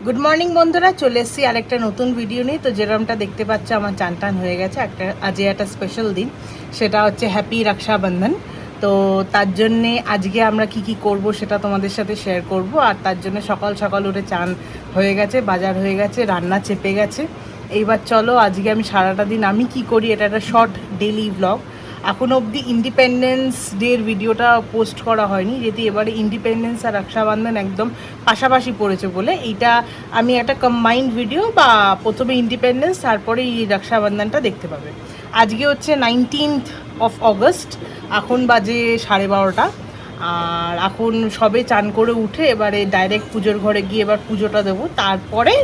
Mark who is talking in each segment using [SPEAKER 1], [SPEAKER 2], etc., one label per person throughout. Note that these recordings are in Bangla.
[SPEAKER 1] গুড মর্নিং বন্ধুরা, চলে এসেছি আরেকটা নতুন ভিডিও নিয়ে। তো যেরকমটা দেখতে পাচ্ছ আমার চান টান হয়ে গেছে। আজকে একটা স্পেশাল দিন, সেটা হচ্ছে হ্যাপি রক্ষাবন্ধন। তো তার জন্যে আজকে আমরা কি করব সেটা তোমাদের সাথে শেয়ার করব। আর তার জন্য সকাল সকাল উঠে চান হয়ে গেছে, বাজার হয়ে গেছে, রান্না চেপে গেছে। এইবার চলো আজকে আমি সারাটা দিন আমি কি করি, এটা একটা শর্ট ডেইলি ব্লগ। এখনও অবধি ইন্ডিপেন্ডেন্স ডের ভিডিওটা পোস্ট করা হয়নি, যেহেতু এবারে ইন্ডিপেন্ডেন্স আর রক্ষাবন্ধন একদম পাশাপাশি পড়েছে বলে এইটা আমি একটা কম্বাইন্ড ভিডিও, বা প্রথমে ইন্ডিপেন্ডেন্স তারপরে এই রক্ষাবন্ধনটা দেখতে পাবে। আজকে হচ্ছে 19th of August, এখন বাজে 12:30। আর এখন সবে চান করে উঠে এবারে ডাইরেক্ট পুজোর ঘরে গিয়ে এবার পুজোটা দেবো, তারপরে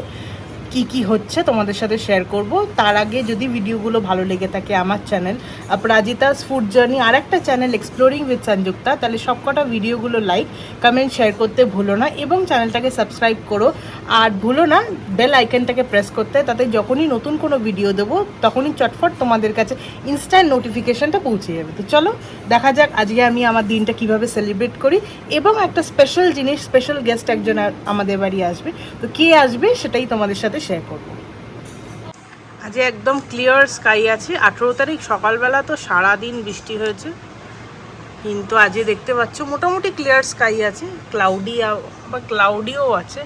[SPEAKER 1] কি হচ্ছে তোমাদের সাথে শেয়ার করব। তার আগে যদি ভিডিওগুলো ভালো লেগে থাকে আমার চ্যানেল অপরাজিতাস ফুড জার্নি, আর একটা চ্যানেল এক্সপ্লোরিং উইথ সংযুক্তা, তাহলে সবকটা ভিডিওগুলো লাইক কমেন্ট শেয়ার করতে ভুলো না, এবং চ্যানেলটাকে সাবস্ক্রাইব করো। আর ভুলো না বেল আইকনটাকে প্রেস করতে, তাতে যখনই নতুন কোনো ভিডিও দেবো তখনই চটফট তোমাদের কাছে ইনস্ট্যান্ট নোটিফিকেশানটা পৌঁছে যাবে। তো চলো দেখা যাক আজকে আমি আমার দিনটা কিভাবে সেলিব্রেট করি, এবং একটা স্পেশাল জিনিস, স্পেশাল গেস্ট একজন আমাদের বাড়ি আসবে। তো কে আসবে সেটাই তোমাদের সাথে শেয়ার করব। আজ একদম ক্লিয়ার স্কাই আছে। 18 তারিখ সকালবেলা তো সারাদিন বৃষ্টি হয়েছে, কিন্তু আজকে দেখতে পাচ্ছ মোটামুটি ক্লিয়ার স্কাই আছে। ক্লাউডিও আছে,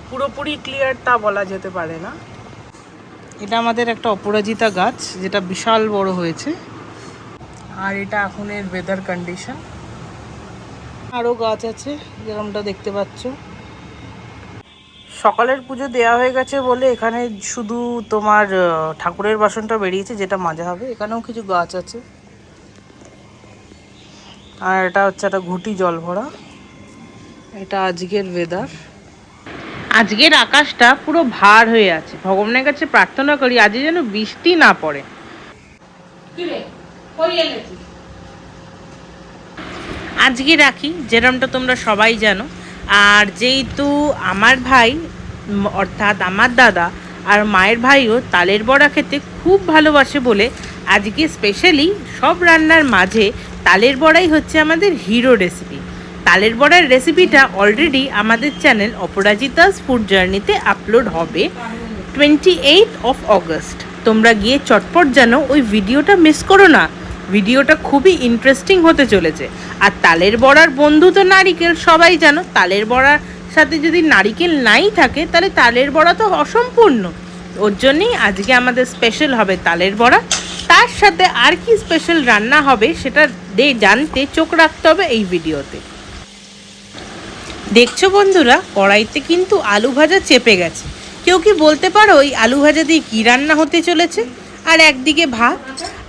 [SPEAKER 1] পুরোপুরি ক্লিয়ার তা বলা যেতে পারে না। এটা আমাদের একটা অপরাজিতা গাছ, যেটা বিশাল বড় হয়েছে। আর এটা এখনের ওয়েদার কন্ডিশন। আরও গাছ আছে যেরকমটা দেখতে পাচ্ছ। সকালের পুজো দেওয়া হয়ে গেছে বলে এখানে শুধু তোমার ঠাকুরের বাসনটা বেরিয়েছে, যেটা মাজা হবে। এখানেও কিছু গাছ আছে। আর এটা হচ্ছে একটা ঘুঁটি জল ভরা। এটা আজকের ওয়েদার। আজকের আকাশটা পুরো ভার হয়ে আছে। ভগবানের কাছে প্রার্থনা করি আজ যেন বৃষ্টি না পড়ে। আজকে রাখি, যেরমটা তোমরা সবাই জানো। আর যেহেতু আমার ভাই অর্থাৎ আমার দাদা আর মায়ের ভাইও তালের বড়া খেতে খুব ভালোবাসে বলে আজকে স্পেশালি সব রান্নার মাঝে তালের বড়াই হচ্ছে আমাদের হিরো রেসিপি। তালের বড়ার রেসিপিটা অলরেডি আমাদের চ্যানেল অপরাজিতাস ফুড জার্নিতে আপলোড হবে 28 of August। তোমরা গিয়ে চটপট যেন ওই ভিডিওটা মিস করো না। ভিডিওটা খুবই ইন্টারেস্টিং হতে চলেছে। আর তালের বড়ার বন্ধু তো নারিকেল, সবাই জানো। তালের বড়ার সাথে যদি নারিকেল নাই থাকে তাহলে তালের বড়া তো অসম্পূর্ণ। ওর জন্যই আজকে আমাদের স্পেশাল হবে তালের বড়া। তার সাথে আর কি স্পেশাল রান্না হবে সেটা জানতে চোখ রাখতে হবে এই ভিডিওতে। দেখছো বন্ধুরা, কড়াইতে কিন্তু আলু ভাজা চেপে গেছে। কেউ কি বলতে পারো এই আলু ভাজা দিয়ে কী রান্না হতে চলেছে? আর একদিকে ভাত,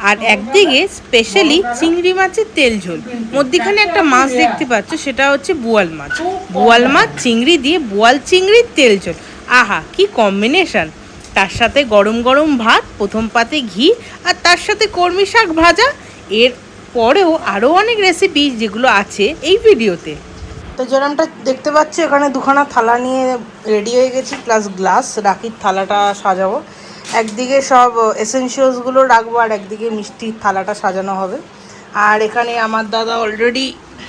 [SPEAKER 1] আর একদিকে স্পেশালি চিংড়ি মাছের তেল ঝোল। মধ্যিখানে একটা মাছ দেখতে পাচ্ছ, সেটা হচ্ছে বোয়াল মাছ। বোয়াল মাছ চিংড়ি দিয়ে বোয়াল চিংড়ির তেল ঝোল, আহা কি কম্বিনেশন! তার সাথে গরম গরম ভাত, প্রথম পাতে ঘি, আর তার সাথে কলমি শাক ভাজা। এর পরেও আরও অনেক রেসিপি যেগুলো আছে এই ভিডিওতে। তো যেরকমটা দেখতে পাচ্ছি এখানে দুখানা থালা নিয়ে রেডি হয়ে গেছি, প্লাস গ্লাস। রাখির থালাটা সাজাবো, একদিকে সব এসেনশিয়ালসগুলো রাখবো, আর একদিকে মিষ্টির থালাটা সাজানো হবে। আর এখানে আমার দাদা অলরেডি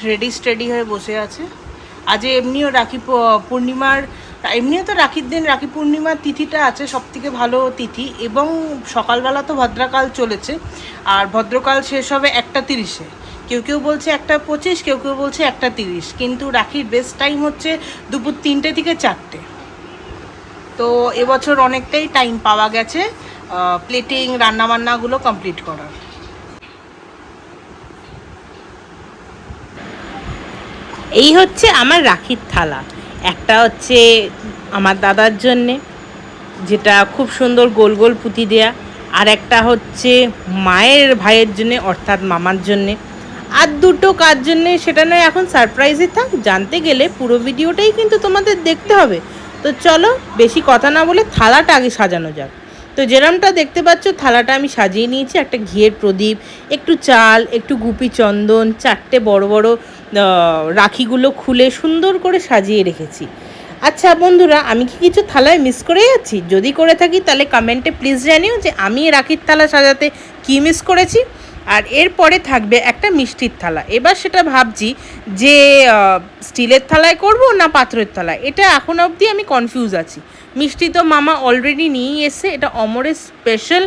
[SPEAKER 1] রেডি স্টেডি হয়ে বসে আছে। আজ এমনিও রাখি পূর্ণিমার, এমনিও তো রাখির দিন রাখি পূর্ণিমার তিথিটা আছে সবথেকে ভালো তিথি, এবং সকালবেলা তো ভদ্রকাল চলেছে, আর ভদ্রকাল শেষ হবে 1টা 30-এ। কেউ কেউ বলছে 1টা 25, কেউ কেউ বলছে 1টা 30, কিন্তু রাখির বেস্ট টাইম হচ্ছে দুপুর 3টে থেকে 4টে। তো এবছর অনেকটাই টাইম পাওয়া গেছে প্লেটিং রান্নাবান্নাগুলো কমপ্লিট করার। এই হচ্ছে আমার রাখির থালা। একটা হচ্ছে আমার দাদার জন্যে, যেটা খুব সুন্দর গোল গোল পুঁতি দেয়া। আর একটা হচ্ছে মায়ের ভাইয়ের জন্যে অর্থাৎ মামার জন্যে। আর দুটো কার জন্যে সেটা নয় এখন সারপ্রাইজে থাক, জানতে গেলে পুরো ভিডিওটাই কিন্তু তোমাদের দেখতে হবে। তো চলো বেশি কথা না বলে থালাটা আগে সাজানো যাক। তো যেরমটা দেখতে পাচ্ছ থালাটা আমি সাজিয়ে নিয়েছি। একটা ঘিয়ের প্রদীপ, একটু চাল, একটু গুপি চন্দন, 4টে বড় বড় রাখিগুলো খুলে সুন্দর করে সাজিয়ে রেখেছি। আচ্ছা বন্ধুরা, আমি কি কিছু থালায় মিস করে যাচ্ছি? যদি করে থাকি তাহলে কমেন্টে প্লিজ জানিও যে আমি রাখির থালা সাজাতে কি মিস করেছি। আর এরপরে থাকবে একটা মিষ্টির থালা। এবার সেটা ভাবছি যে স্টিলের থালায় করব না পাত্রের থালায়, এটা এখন অবধি আমি কনফিউজ আছি। মিষ্টি তো মামা অলরেডি নিয়েই এসে, এটা অমরের স্পেশাল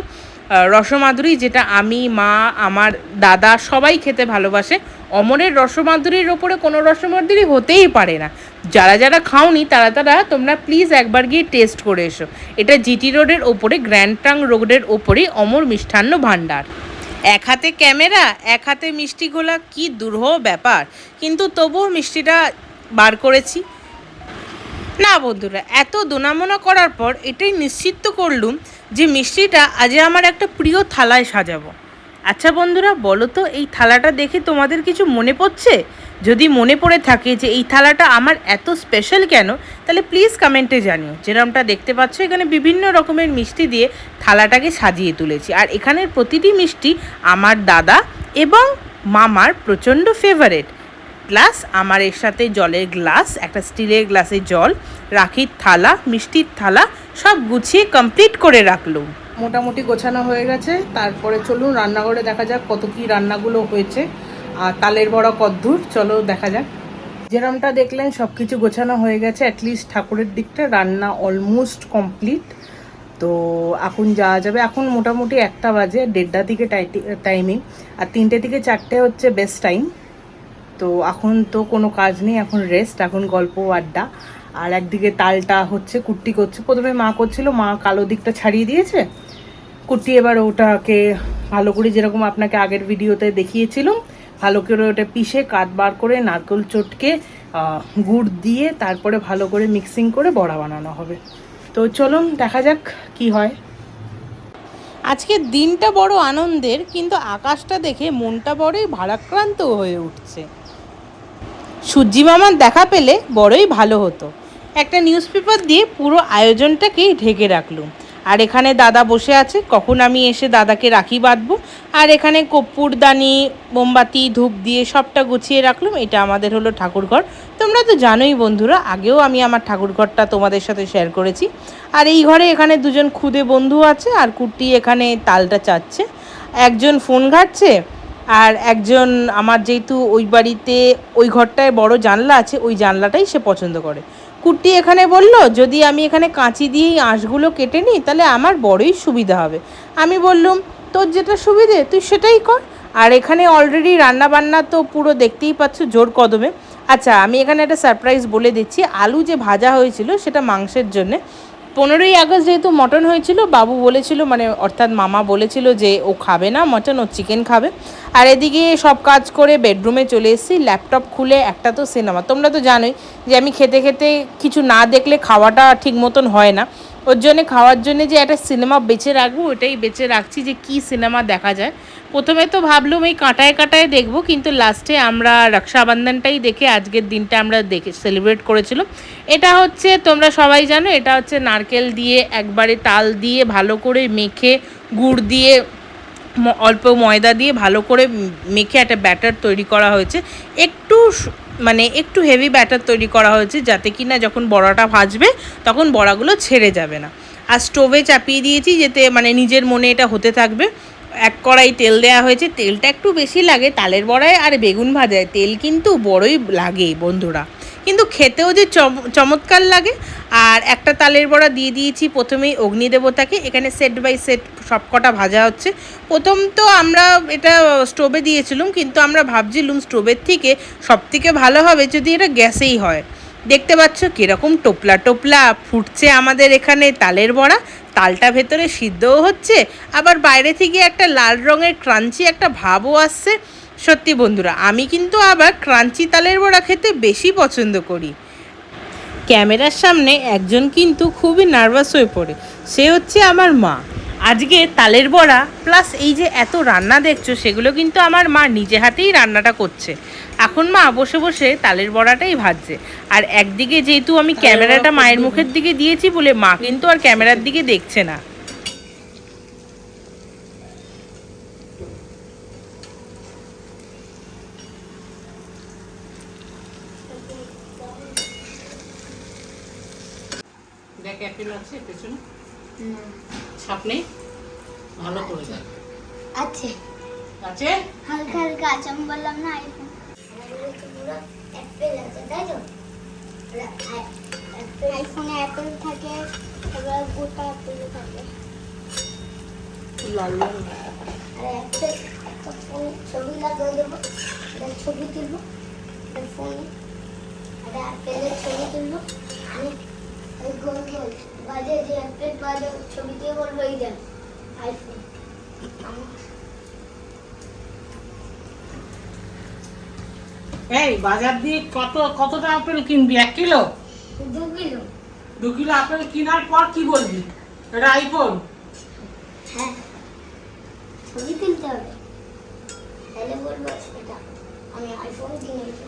[SPEAKER 1] রসমাধুরী, যেটা আমি, মা, আমার দাদা সবাই খেতে ভালোবাসে। অমরের রসমাধুরীর ওপরে কোনো রসমাধুরী হতেই পারে না। যারা যারা খাওনি তারা তোমরা প্লিজ একবার গিয়ে টেস্ট করে এসো। এটা জিটি রোডের ওপরে, গ্র্যান্ড ট্রাঙ্ক রোডের ওপরে অমর মিষ্টান্ন ভাণ্ডার। এক হাতে ক্যামেরা, এক হাতে মিষ্টি গোলা, কি দুরূহ ব্যাপার, কিন্তু তবুও মিষ্টিটা বার করেছি। না বন্ধুরা, এত দোনামোনা করার পর এটাই নিশ্চিত করলুম যে মিষ্টিটা আজ আমার একটা প্রিয় থালায় সাজাবো। আচ্ছা বন্ধুরা, বলো তো এই থালাটা দেখে তোমাদের কিছু মনে পড়ছে? যদি মনে পড়ে থাকে যে এই থালাটা আমার এত স্পেশাল কেন, তাহলে প্লিজ কমেন্টে জানিও। যেরকমটা দেখতে পাচ্ছ এখানে বিভিন্ন রকমের মিষ্টি দিয়ে থালাটাকে সাজিয়ে তুলেছি। আর এখানের প্রতিটি মিষ্টি আমার দাদা এবং মামার প্রচণ্ড ফেভারেট। গ্লাস, আমার এর সাথে জলের গ্লাস, একটা স্টিলের গ্লাসে জল, রাখির থালা, মিষ্টির থালা, সব গুছিয়ে কমপ্লিট করে রাখলুম। মোটামুটি গোছানো হয়ে গেছে। তারপরে চলুন রান্নাঘরে দেখা যাক কত কি রান্নাগুলো হয়েছে আর তালের বড়া কদ্দূর, চলো দেখা যাক। যেরমটা দেখলেন সব কিছু গোছানো হয়ে গেছে, অ্যাটলিস্ট ঠাকুরের দিকটা রান্না অলমোস্ট কমপ্লিট। তো এখন যাওয়া যাবে। এখন মোটামুটি 1টা বাজে, 1:30 থেকে টাইমিং, আর 3টে থেকে 4টে হচ্ছে বেস্ট টাইম। তো এখন তো কোনো কাজ নেই, এখন রেস্ট, এখন গল্প আড্ডা। আর একদিকে তালটা হচ্ছে, কুট্টি করছে। প্রথমে মা করছিল, মা কালো দিকটা ছাড়িয়ে দিয়েছে, কুট্টি এবার ওটাকে ভালো করে, যেরকম আপনাকে আগের ভিডিওতে দেখিয়েছিলাম, ভালো করে ওটা পিষে কাট বার করে নারকেল চটকে গুড় দিয়ে তারপরে ভালো করে মিক্সিং করে বড়া বানানো হবে। তো চলুন দেখা যাক কি হয়। আজকের দিনটা বড় আনন্দের, কিন্তু আকাশটা দেখে মনটা বড়ই ভারাক্রান্ত হয়ে উঠছে। সূর্যি মামার দেখা পেলে বড়ই ভালো হতো। একটা নিউজ পেপার দিয়ে পুরো আয়োজনটাকেই ঢেকে রাখলুম। আর এখানে দাদা বসে আছে, কখন আমি এসে দাদাকে রাখি বাঁধবো। আর এখানে কর্পূরদানি, মোমবাতি, ধূপ দিয়ে সবটা গুছিয়ে রাখলুম। এটা আমাদের হলো ঠাকুরঘর। তোমরা তো জানোই বন্ধুরা, আগেও আমি আমার ঠাকুরঘরটা তোমাদের সাথে শেয়ার করেছি। আর এই ঘরে এখানে দুজন খুদে বন্ধু আছে, আর কুট্টি এখানে তালটা চাচ্ছে, একজন ফোন ঘাটছে, আর একজন, আমার যেহেতু ওই বাড়িতে ওই ঘরটায় বড় জানলা আছে, ওই জানলাটাই সে পছন্দ করে। কুট্টি এখানে বলল যদি আমি এখানে কাঁচি দিয়েই আঁশগুলো কেটে নিই তাহলে আমার বড়ই সুবিধা হবে। আমি বললুম তোর যেটা সুবিধে তুই সেটাই কর। আর এখানে অলরেডি রান্নাবান্না তো পুরো দেখতেই পাচ্ছ জোর কদমে। আচ্ছা, আমি এখানে একটা সারপ্রাইজ বলে দিচ্ছি। আলু যে ভাজা হয়েছিল সেটা মাংসের জন্যে। 15ই আগস্ট যেহেতু মটন হয়েছিল, বাবু বলেছিল, মানে অর্থাৎ মামা বলেছিল যে ও খাবে না মটন, ও চিকেন খাবে। আর এদিকে সব কাজ করে বেডরুমে চলে এসেছি, ল্যাপটপ খুলে একটা তো সিনেমা, তোমরা তো জানোই যে আমি খেতে খেতে কিছু না দেখলে খাওয়াটা ঠিক মতন হয় না। ওর জন্যে খাওয়ার জন্যে যে একটা সিনেমা বেছে রাখবো, ওটাই বেছে রাখছি যে কি সিনেমা দেখা যায়। প্রথমে তো ভাবলুম এই কাঁটায় কাঁটায় দেখবো, কিন্তু লাস্টে আমরা রক্ষাবন্ধনটাই দেখে আজকের দিনটা আমরা দেখে সেলিব্রেট করেছিলাম। এটা হচ্ছে, তোমরা সবাই জানো, এটা হচ্ছে নারকেল দিয়ে একবারে তাল দিয়ে ভালো করে মেখে, গুড় দিয়ে অল্প ময়দা দিয়ে ভালো করে মেখে একটা ব্যাটার তৈরি করা হয়েছে। একটু মানে একটু হেভি ব্যাটার তৈরি করা হয়েছে, যাতে কি না যখন বড়াটা ভাজবে তখন বড়াগুলো ছেড়ে যাবে না। আর স্টোভে চাপিয়ে দিয়েছি, যেতে মানে নিজের মনে এটা হতে থাকবে। 1 কড়াই তেল দেওয়া হয়েছে, তেলটা একটু বেশি লাগে তালের বড়ায় আর বেগুন ভাজায়, তেল কিন্তু বড়ই লাগে বন্ধুরা, কিন্তু খেতেও যে চমৎকার লাগে। আর একটা তালের বড়া দিয়ে দিয়েছি প্রথমেই অগ্নিদেবতাকে। এখানে সেট বাই সেট সবকটা ভাজা হচ্ছে। প্রথম তো আমরা এটা স্টোভে দিয়েছিলাম, কিন্তু আমরা ভাবছিলাম স্টোভের থেকে সবথেকে ভালো হবে যদি এটা গ্যাসেই হয়। দেখতে পাচ্ছ কীরকম টোপলা টোপলা ফুটছে আমাদের এখানে তালের বড়া। তালটা ভেতরে সিদ্ধও হচ্ছে, আবার বাইরে থেকে একটা লাল রঙের ক্রাঞ্চি একটা ভাবও আসছে। সত্যি বন্ধুরা, আমি কিন্তু আবার ক্রাঞ্চি তালের বড়া খেতে বেশি পছন্দ করি। ক্যামেরার সামনে একজন কিন্তু খুবই নার্ভাস হয়ে পড়ে, সে হচ্ছে আমার মা। আজকে তালের বড়া প্লাস এই যে এত রান্না দেখছো, সেগুলো কিন্তু আমার মা নিজে হাতেই রান্নাটা করছে। এখন মা বসে বসে তালের বড়াটাই ভাজছে। আর একদিকে যেহেতু আমি ক্যামেরাটা মায়ের মুখের দিকে দিয়েছি বলে মা কিন্তু আর ক্যামেরার দিকে দেখছে না। দেখ অ্যাপেল আছে পেছনে, ছাপ নেই, ভালো করে দেখ।
[SPEAKER 2] আছে
[SPEAKER 1] আছে
[SPEAKER 2] হালকা হালকা আছে, আমি বললাম না আইফোন পুরো অ্যাপেল আছে, তাই তো? আইফোনে অ্যাপেল থাকে, এবার গোটা অ্যাপেল থাকে।
[SPEAKER 1] লাল লাল
[SPEAKER 2] আর অ্যাপেল একটা ফোন ছবি লাগিয়ে দেবো, ছবি তুলবো ফোনে, আর অ্যাপেলের ছবি তুলবো। আমি ওই গোল গোল বাজে যে অ্যাপেল বাজে ছবি দিয়ে বলবো এই দেখ আইফোন।
[SPEAKER 1] এই বাজার দিয়ে কতটা আপেল কিনবি? 1 কিলো?
[SPEAKER 2] 2 কিলো।
[SPEAKER 1] 2 কিলো আপেল কেনার পর কি বলবি এটা আইফোন?
[SPEAKER 2] হ্যাঁ, ছবি তুলতে হবে, তাহলে বলবো এটা আমি আইফোন কিনেছি।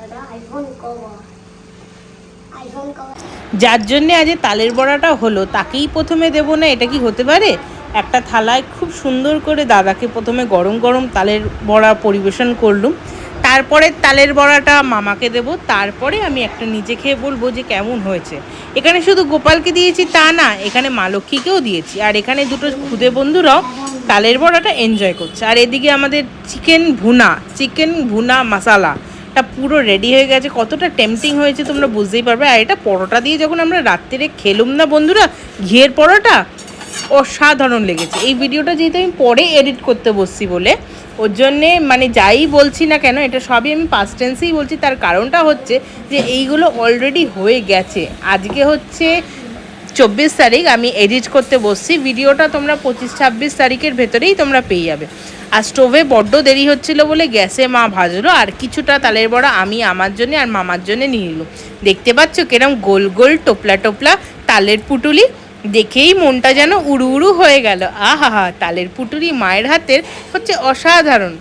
[SPEAKER 2] এটা আইফোন কভার, আইফোন কভার।
[SPEAKER 1] যার জন্য আজ তালের বড়াটা হলো তাকেই প্রথমে দেবো না, এটা কি হতে পারে? একটা থালায় খুব সুন্দর করে দাদাকে প্রথমে গরম গরম তালের বড়া পরিবেশন করলুম, তারপরে তালের বড়াটা মামাকে দেব, তারপরে আমি একটা নিজে খেয়ে বলবো যে কেমন হয়েছে। এখানে শুধু গোপালকে দিয়েছি তা না, এখানে মা লক্ষ্মীকেও দিয়েছি, আর এখানে দুটো খুদে বন্ধুরাও তালের বড়াটা এনজয় করছে। আর এদিকে আমাদের চিকেন ভুনা মশালা এটা পুরো রেডি হয়ে গেছে। কতটা টেম্পটিং হয়েছে তোমরা বুঝতেই পারবে। আর এটা পরোটা দিয়ে যখন আমরা রাত্রিরে খেলুম না বন্ধুরা, ঘিয়ের পরোটা অসাধারণ লেগেছে। এই ভিডিওটা যেহেতু আমি পরে এডিট করতে বসছি বলে ওর জন্যে মানে যাই বলছি না কেন এটা সবই আমি পাস্ট টেন্সেই বলছি। তার কারণটা হচ্ছে যে এইগুলো অলরেডি হয়ে গেছে। আজকে হচ্ছে 24 তারিখ, আমি এডিট করতে বসছি। ভিডিওটা তোমরা 25-26 তারিখের ভেতরেই তোমরা পেয়ে যাবে। আর স্টোভে বড্ড দেরি হচ্ছিল বলে গ্যাসে মা ভাজলো, আর কিছুটা তালের বড়া আমি আমার জন্য আর মামার জন্য নিয়ে নিলাম। দেখতে পাচ্ছ কিরম গোল গোল টোপলা টোপলা তালের পুটুলি, দেখেই মনটা যেন উড়ু উড়ু হয়ে গেল। আহা, তালের পুটুলি মায়ের হাতের হচ্ছে অসাধারণ,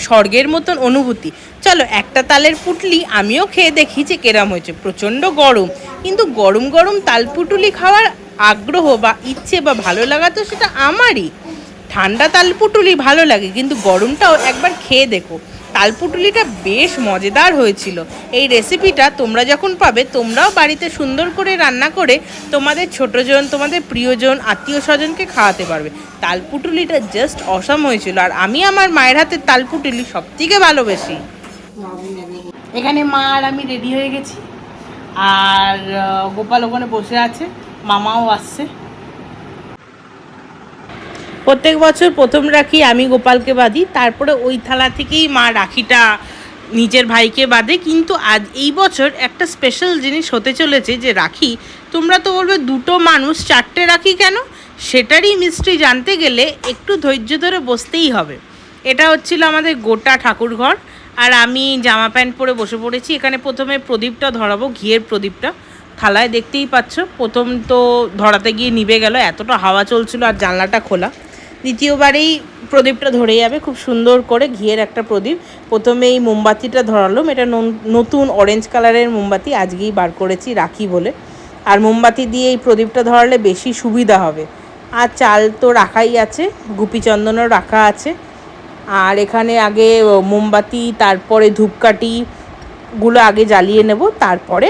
[SPEAKER 1] স্বর্গের মতন অনুভূতি। চলো একটা তালের পুটলি আমিও খেয়ে দেখি যে কেরাম হয়েছে। প্রচণ্ড গরম, কিন্তু গরম গরম তাল পুটুলি খাওয়ার আগ্রহ বা ইচ্ছে বা ভালো লাগা তো সেটা আমারই। ঠান্ডা তাল পুটুলি ভালো লাগে, কিন্তু গরমটাও একবার খেয়ে দেখো। তাল পুটুলিটা বেশ মজাদার হয়েছিল। এই রেসিপিটা তোমরা যখন পাবে তোমরাও বাড়িতে সুন্দর করে রান্না করে তোমাদের ছোটজন, তোমাদের প্রিয়জন, আত্মীয় স্বজনকে খাওয়াতে পারবে। তাল পুটুলিটা জাস্ট অসাম হয়েছিল, আর আমি আমার মায়ের হাতের তাল পুটুলি সবথেকে ভালোবাসি। এখানে মা আর আমি রেডি হয়ে গেছি, আর গোপাল ওখানে বসে আছে, মামাও আসছে। প্রত্যেক বছর প্রথম রাখি আমি গোপালকে বাঁধি, তারপরে ওই থালা থেকেই মা রাখিটা নিজের ভাইকে বাঁধে। কিন্তু আজ এই বছর একটা স্পেশাল জিনিস হতে চলেছে, যে রাখি তোমরা তো বলবে দুটো মানুষ 4টে রাখি কেন, সেটারই মিস্ট্রি জানতে গেলে একটু ধৈর্য ধরে বসতেই হবে। এটা হচ্ছিল আমাদের গোটা ঠাকুরঘর, আর আমি জামা প্যান্ট পরে বসে পড়েছি। এখানে প্রথমে প্রদীপটা ধরাবো, ঘিয়ের প্রদীপটা থালায় দেখতেই পাচ্ছ। প্রথম তো ধরাতে গিয়ে নিভে গেল, এতটা হাওয়া চলছিল আর জানলাটা খোলা। দ্বিতীয়বারেই প্রদীপটা ধরে যাবে খুব সুন্দর করে, ঘিয়ের একটা প্রদীপ। প্রথমে এই মোমবাতিটা ধরালাম, এটা নতুন অরেঞ্জ কালারের মোমবাতি, আজকেই বার করেছি রাখি বলে। আর মোমবাতি দিয়ে এই প্রদীপটা ধরালে বেশি সুবিধা হবে। আর চাল তো রাখাই আছে, গুপিচন্দনও রাখা আছে। আর এখানে আগে মোমবাতি, তারপরে ধূপকাঠিগুলো আগে জ্বালিয়ে নেব, তারপরে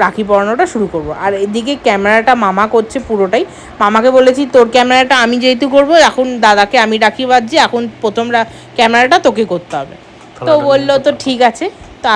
[SPEAKER 1] রাখি পরানোটা শুরু করব। আর এদিকে ক্যামেরাটা মামা করছে পুরোটাই। মামাকে বলেছি তোর ক্যামেরাটা আমি যেহেতু করব, এখন দাদাকে আমি রাখি বাঁধছি, এখন প্রথম ক্যামেরাটা তোকে করতে হবে। তো বললো তো ঠিক আছে। তো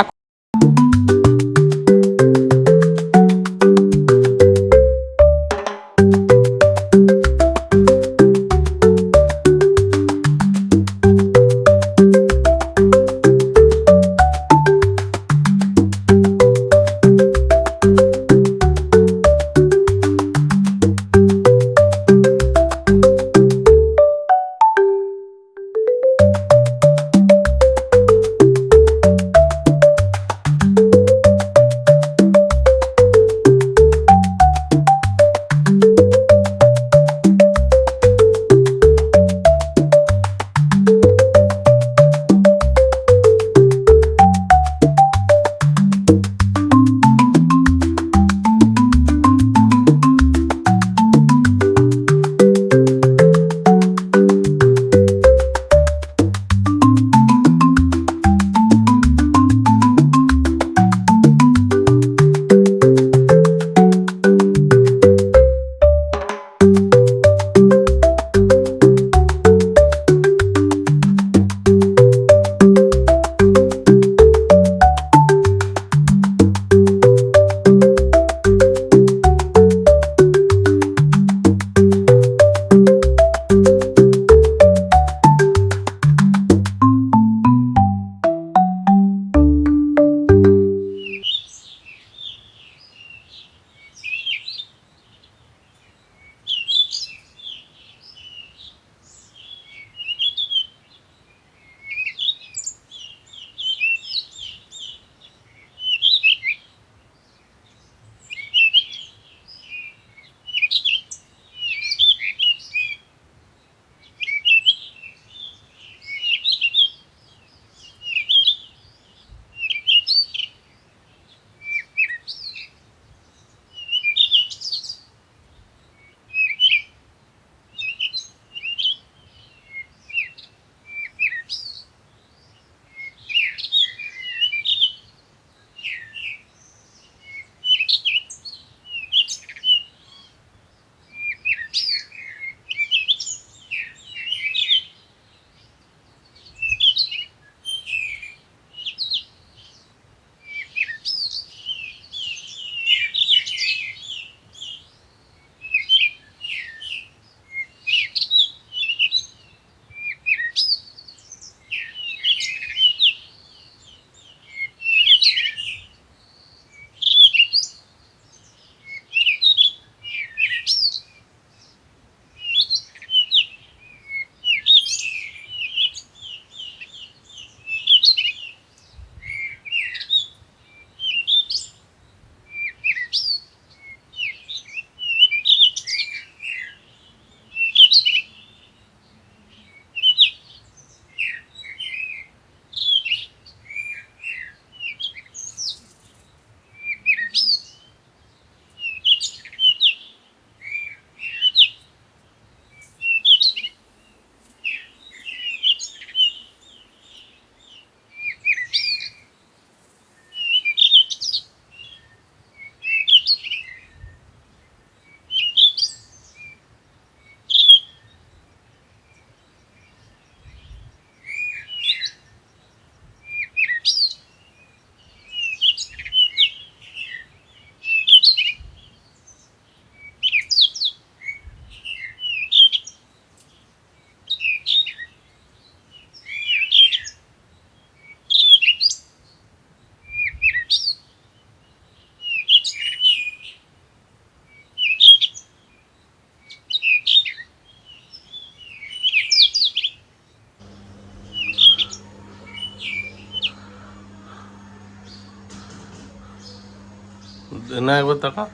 [SPEAKER 3] না একবার তাকা।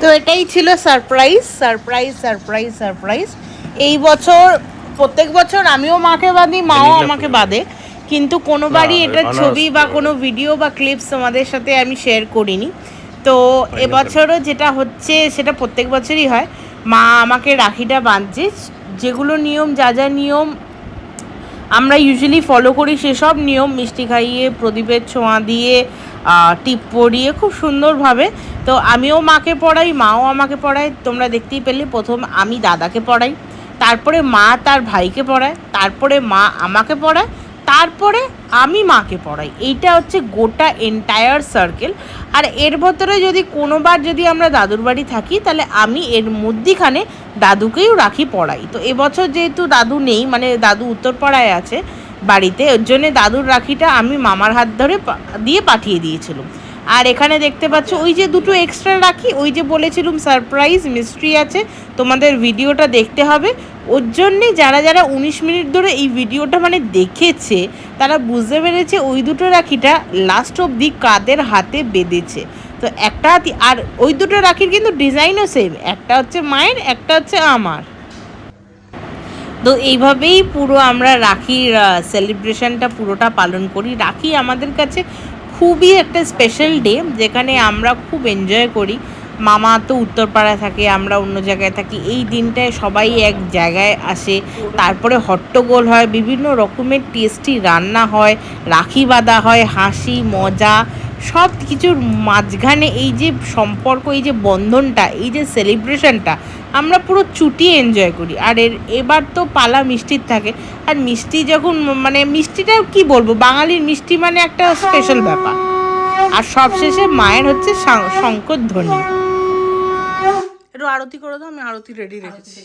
[SPEAKER 1] তো এটাই ছিল সারপ্রাইজ। এই বছর প্রত্যেক বছর আমিও মাকে বাঁধি, মাও আমাকে বাঁধে, কিন্তু কোনোবারই এটার ছবি বা কোনো ভিডিও বা ক্লিপস তোমাদের সাথে আমি শেয়ার করিনি। তো এবছরও যেটা হচ্ছে সেটা প্রত্যেক বছরই হয়, মা আমাকে রাখিটা বাঁধছে। যেগুলো নিয়ম, যা যা নিয়ম আমরা ইউজুয়ালি ফলো করি সেসব নিয়ম, মিষ্টি খাইয়ে, প্রদীপের ছোঁয়া দিয়ে, টিপ পরিয়ে খুব সুন্দরভাবে। তো আমিও মাকে পড়াই, মাও আমাকে পড়ায়। তোমরা দেখতেই পেলে প্রথম আমি দাদাকে পড়াই, তারপরে মা তার ভাইকে পড়ায়, তারপরে মা আমাকে পড়ায়, তারপরে আমি মাকে পড়াই। এইটা হচ্ছে গোটা এন্টায়ার সার্কেল। আর এর ভেতরে যদি কোনোবার যদি আমরা দাদুর বাড়ি থাকি, তাহলে আমি এর মধ্যিখানে দাদুকেও রাখি পড়াই। তো এবছর যেহেতু দাদু নেই, মানে দাদু উত্তরপাড়ায় আছে বাড়িতে, ওর জন্যে দাদুর রাখিটা আমি মামার হাত ধরে দিয়ে পাঠিয়ে দিয়েছিলাম। আর এখানে দেখতে পাচ্ছ ওই যে দুটো এক্সট্রা রাখি, ওই যে বলেছিলাম সারপ্রাইজ মিস্ট্রি আছে, তোমাদের ভিডিওটা দেখতে হবে। ওর জন্যে যারা যারা 19 মিনিট ধরে এই ভিডিওটা মানে দেখেছে, তারা বুঝতে পেরেছে ওই দুটো রাখিটা লাস্ট অবধি কাদের হাতে বেঁধেছে। তো একটা হাতি, আর ওই দুটো রাখির কিন্তু ডিজাইনও সেম, একটা হচ্ছে মায়ের, একটা হচ্ছে আমার। তো এইভাবেই পুরো আমরা রাখির সেলিব্রেশনটা পুরোটা পালন করি। রাখি আমাদের কাছে খুবই একটা স্পেশাল ডে, যেখানে আমরা খুব এনজয় করি। মামা তো উত্তরপাড়া থাকে, আমরা অন্য জায়গায় থাকি। এই দিনটায় সবাই এক জায়গায় আসে, তারপরে হট্টগোল হয়, বিভিন্ন রকমের টেস্টি রান্না হয়, রাখি বাঁধা হয়, হাসি মজা সব কিছুর মাঝখানে এই যে সম্পর্ক, এই যে বন্ধনটা, এই যে সেলিব্রেশনটা আমরা পুরো চুটিয়ে এনজয় করি। আর এবার তো পালা মিষ্টির থাকে, আর মিষ্টি যখন মানে মিষ্টিটা কি বলবো, বাঙালির মিষ্টি মানে একটা স্পেশাল ব্যাপার। আর সবশেষে মায়ের হচ্ছে শঙ্করধ্বনি। একটু আরতি করে দাও, আমি আরতি রেডি রেখেছি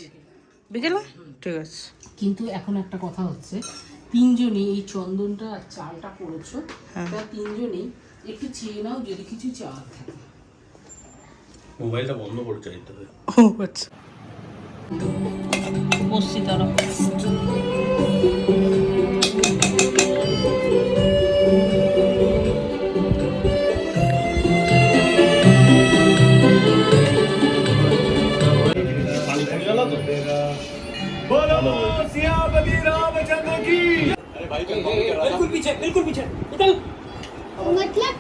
[SPEAKER 1] বিকেলে। ঠিক আছে,
[SPEAKER 4] কিন্তু এখন একটা কথা হচ্ছে, তিনজনই এই চন্দনটা চালটা করেছো, তা তিনজনেই একটু চেয়ে নাও যদি কিছু চাওয়ার থাকে।
[SPEAKER 3] মোবাইলটা বন্ধ করে চাইতে হবে।
[SPEAKER 1] ও আচ্ছা, বসছি তারা।
[SPEAKER 4] बिल्कुल पीछे निकल।
[SPEAKER 2] मतलब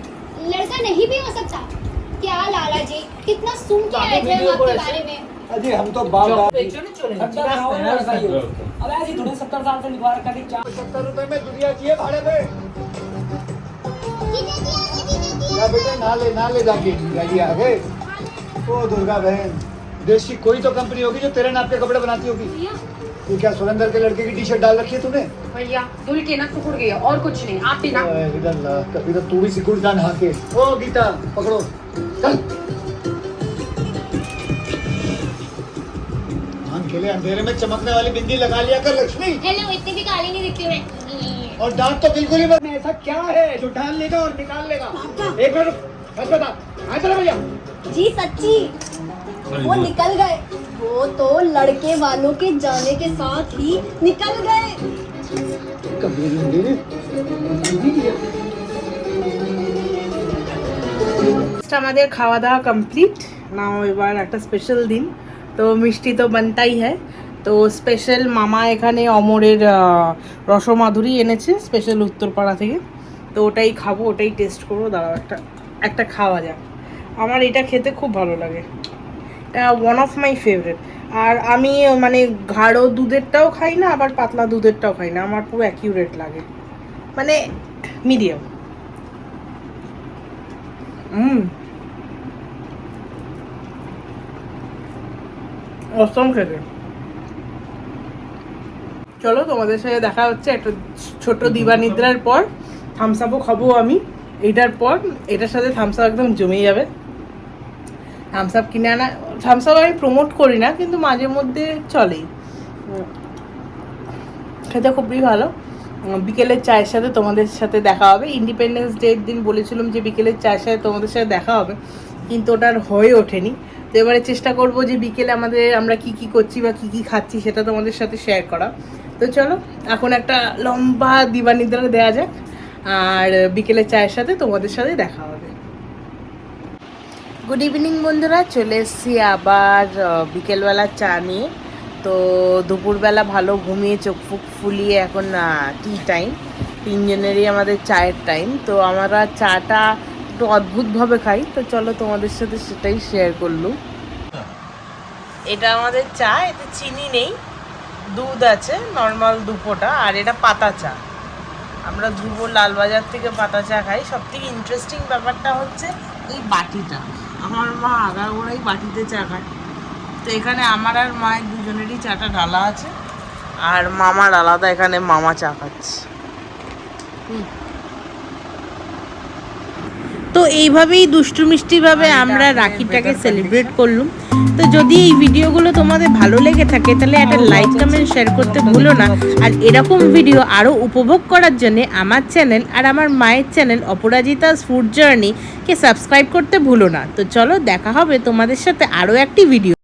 [SPEAKER 2] लड़का नहीं भी हो सकता क्या? लाला जी कितना सुन के आए थे हम आपके बारे में।
[SPEAKER 5] अजी हम तो बाप
[SPEAKER 4] अब ऐसे थोड़े 70 साल से निभा रखा है।
[SPEAKER 5] 70 रुपए में दुनिया चाहिए भाड़े पे। या बेटे ना ले जाके जाइए आगे। ओ दुर्गा बहन, देश की कोई तो कंपनी होगी जो तेरे नाप के कपड़े बनाती होगी। ये क्या सुरेंद्र के लड़के की टी शर्ट डाल रखी है तूने?
[SPEAKER 6] भैया धुल के ना सिकुड़ गई है और कुछ नहीं। आप भी ना
[SPEAKER 5] कभी तो तू भी सिकुड़ जा नहा के। ओ गीता पकड़ो चल। खेले अंधेरे में चमकने वाली बिंदी लगा लिया कर लक्ष्मी।
[SPEAKER 2] हेलो, इतनी भी काली नहीं दिखती मैं।
[SPEAKER 5] और दांत तो बिल्कुल ही मत। ऐसा क्या है जो डाल लेगा और निकाल लेगा? एक मिनट बस बता। हाँ चलो भैया
[SPEAKER 2] जी सच्ची वो निकल गए। वो तो लड़के वालों के जाने के साथ ही निकल गए।
[SPEAKER 1] আমাদের খাওয়া দাওয়া কমপ্লিট নাও, এবার একটা স্পেশাল দিন, তো মিষ্টি তো বানতাই হ্যায়। তো স্পেশাল মামা এখানে অমরের রসমাধুরী এনেছে স্পেশাল উত্তরপাড়া থেকে, তো ওটাই খাবো, ওটাই টেস্ট করবো। দাঁড়াও একটা খাওয়া যাক। আমার এটা খেতে খুব ভালো লাগে, ওয়ান অফ মাই ফেভারিট। আর আমি মানে গাঢ় দুধেরটাও খাই না, আবার পাতলা দুধেরটাও খাই না, আমার পুরো অ্যাকিউরেট লাগে, মানে মিডিয়াম। অসম খেতে। চলো তোমাদের সাথে দেখা হচ্ছে একটা ছোট দিবানিদ্রার পর। থামস আপও খাবো আমি এইটার পর, এটার সাথে থামস আপ একদম জমে যাবে। থামস আপ কিনে আনা, থামস আপ আমি প্রমোট করি না, কিন্তু মাঝে মধ্যে চলেই, খেতে খুবই ভালো। বিকেলের চায়ের সাথে তোমাদের সাথে দেখা হবে। ইন্ডিপেন্ডেন্স ডের দিন বলেছিলাম যে বিকেলের চায়ের সাথে তোমাদের সাথে দেখা হবে, কিন্তু ওটা আর হয়ে ওঠেনি। তো এবারে চেষ্টা করব যে বিকেলে আমরা কি করছি বা কি খাচ্ছি সেটা তোমাদের সাথে শেয়ার করা। তো চলো এখন একটা লম্বা দিবানিদ্রা দেওয়া যাক, আর বিকেলে চায়ের সাথে তোমাদের সাথে দেখা হবে। গুড ইভিনিং বন্ধুরা, চলে এসেছি আবার বিকেলবেলা চা নিয়ে। তো দুপুরবেলা ভালো ঘুমিয়ে চোখ ফুক ফুলিয়ে এখন টি টাইম, তিনজনেরই আমাদের চায়ের টাইম। তো আমরা চাটা একটু অদ্ভুতভাবে খাই, তো চলো তোমাদের সাথে সেটাই শেয়ার করলুম। এটা আমাদের চা, এতে চিনি নেই, দুধ আছে নর্মাল 2 ফোঁটা, আর এটা পাতা চা। আমরা ধ্রুব লালবাজার থেকে পাতা চা খাই। সবথেকে ইন্টারেস্টিং ব্যাপারটা হচ্ছে এই বাটিটা, আমার মা আগাগোড়াই বাটিতে চা খায়। তো এখানে আমার আর মায়ের দুজনেরই চাটা ঢালা আছে, আর মামার আলাদা এখানে মামা চা খাচ্ছে। তো এইভাবেই দুষ্টু মিষ্টিভাবে আমরা রাখিটাকে সেলিব্রেট করলাম। তো যদি এই ভিডিওগুলো তোমাদের ভালো লেগে থাকে তাহলে একটা লাইক কমেন্ট শেয়ার করতে ভুলো না। আর এরকম ভিডিও আরও উপভোগ করার জন্য আমার চ্যানেল আর আমার মায়ের চ্যানেল অপরাজিতাস ফুড জার্নিকে সাবস্ক্রাইব করতে ভুলো না। তো চলো দেখা হবে তোমাদের সাথে আরও একটি ভিডিও।